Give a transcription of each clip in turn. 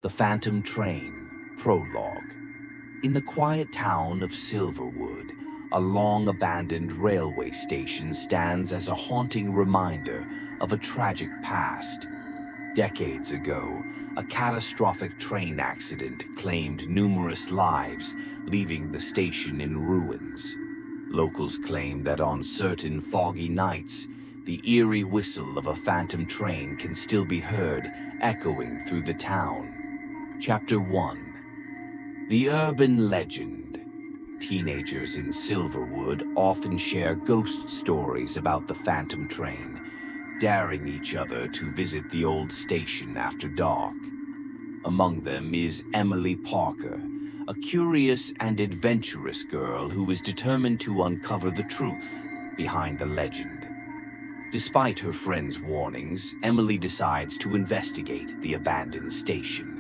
The Phantom Train, Prologue. In the quiet town of Silverwood, a long-abandoned railway station stands as a haunting reminder of a tragic past. Decades ago, a catastrophic train accident claimed numerous lives, leaving the station in ruins. Locals claim that on certain foggy nights, the eerie whistle of a phantom train can still be heard echoing through the town. Chapter 1. The Urban Legend. Teenagers in Silverwood often share ghost stories about the phantom train, daring each other to visit the old station after dark. Among them is Emily Parker, a curious and adventurous girl who is determined to uncover the truth behind the legend. Despite her friends' warnings, Emily decides to investigate the abandoned station.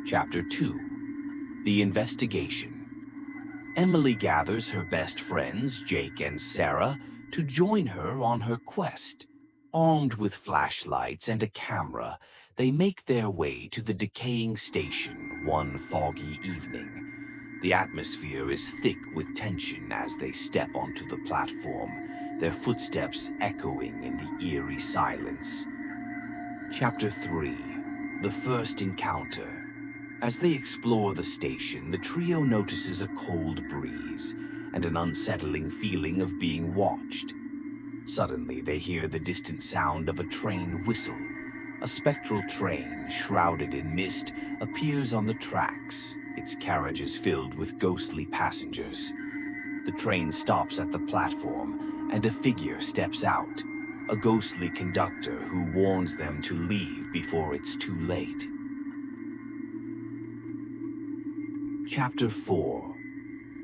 Chapter 2. The Investigation. Emily gathers her best friends, Jake and Sarah, to join her on her quest. Armed with flashlights and a camera, they make their way to the decaying station one foggy evening. The atmosphere is thick with tension as they step onto the platform, their footsteps echoing in the eerie silence. Chapter 3. The First Encounter. As they explore the station, the trio notices a cold breeze and an unsettling feeling of being watched. Suddenly, they hear the distant sound of a train whistle. A spectral train, shrouded in mist, appears on the tracks. Its carriage is filled with ghostly passengers. The train stops at the platform, and a figure steps out, a ghostly conductor who warns them to leave before it's too late. Chapter 4.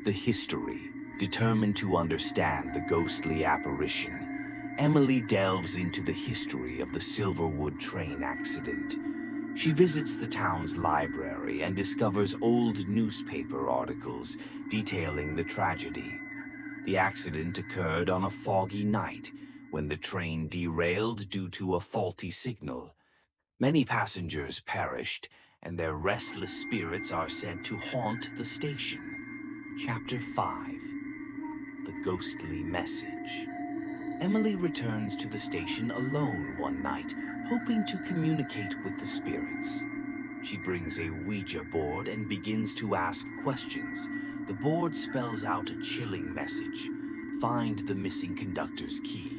The History. Determined to understand the ghostly apparition, Emily delves into the history of the Silverwood train accident. She visits the town's library and discovers old newspaper articles detailing the tragedy. The accident occurred on a foggy night when the train derailed due to a faulty signal. Many passengers perished, and their restless spirits are said to haunt the station. Chapter 5. The Ghostly Message. Emily returns to the station alone one night, hoping to communicate with the spirits. She brings a Ouija board and begins to ask questions. The board spells out a chilling message: find the missing conductor's key.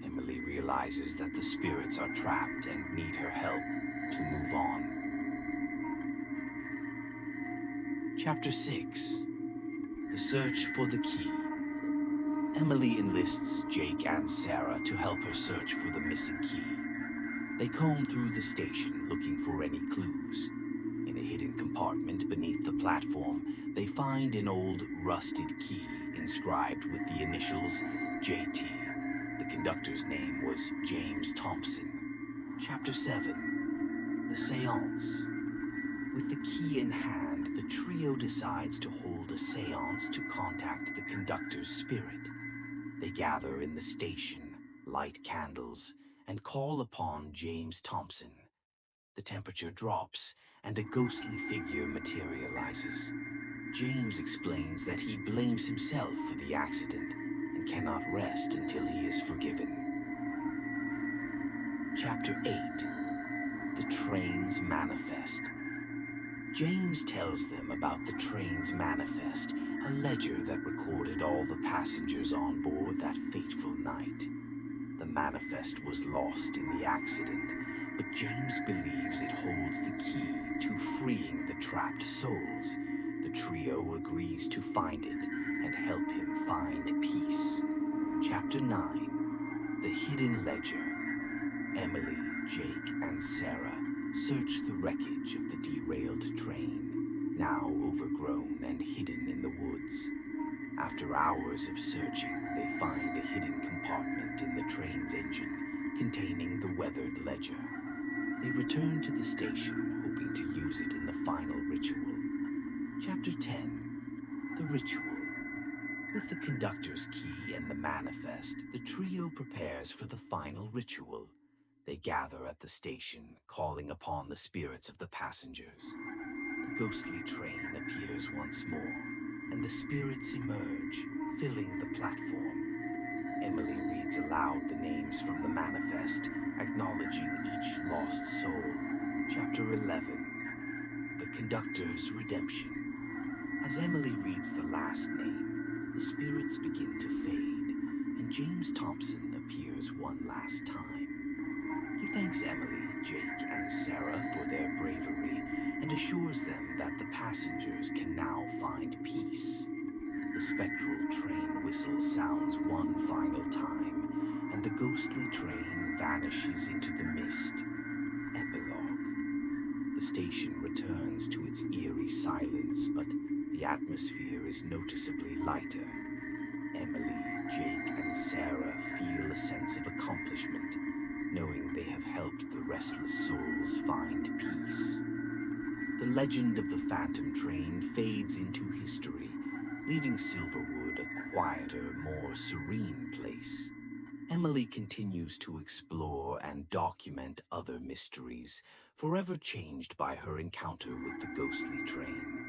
Emily realizes that the spirits are trapped and need her help to move on. Chapter 6. The Search for the Key. Emily enlists Jake and Sarah to help her search for the missing key. They comb through the station looking for any clues. In a hidden compartment beneath the platform, they find an old, rusted key inscribed with the initials JT. The conductor's name was James Thompson. Chapter 7. The Seance. With the key in hand, the trio decides to hold a seance to contact the conductor's spirit. They gather in the station, light candles, and call upon James Thompson. The temperature drops, and a ghostly figure materializes. James explains that he blames himself for the accident and cannot rest until he is forgiven. Chapter 8. The Train's Manifest. James tells them about the train's manifest, a ledger that recorded all the passengers on board that fateful night. The manifest was lost in the accident, but James believes it holds the key to freeing the trapped souls. The trio agrees to find it and help him find peace. Chapter 9. The Hidden Ledger. Emily, Jake, and Sarah search the wreckage of the derailed train, now overgrown and hidden in the woods. After hours of searching, they find a hidden compartment in the train's engine containing the weathered ledger. They return to the station, hoping to use it in the final ritual. Chapter 10. The Ritual. With the conductor's key and the manifest, the trio prepares for the final ritual. They gather at the station, calling upon the spirits of the passengers. The ghostly train appears once more, and the spirits emerge, filling the platform. Emily reads aloud the names from the manifest, acknowledging each lost soul. Chapter 11. The Conductor's Redemption. As Emily reads the last name, the spirits begin to fade, and James Thompson appears one last time. He thanks Emily, Jake, and Sarah for their bravery and assures them that the passengers can now find peace. The spectral train whistle sounds one final time, and the ghostly train vanishes into the mist. Epilogue. The station returns to its eerie silence, but the atmosphere is noticeably lighter. Emily, Jake, and Sarah feel a sense of accomplishment, knowing they have helped the restless souls find peace. The legend of the Phantom Train fades into history, leaving Silverwood a quieter, more serene place. Emily continues to explore and document other mysteries, forever changed by her encounter with the ghostly train.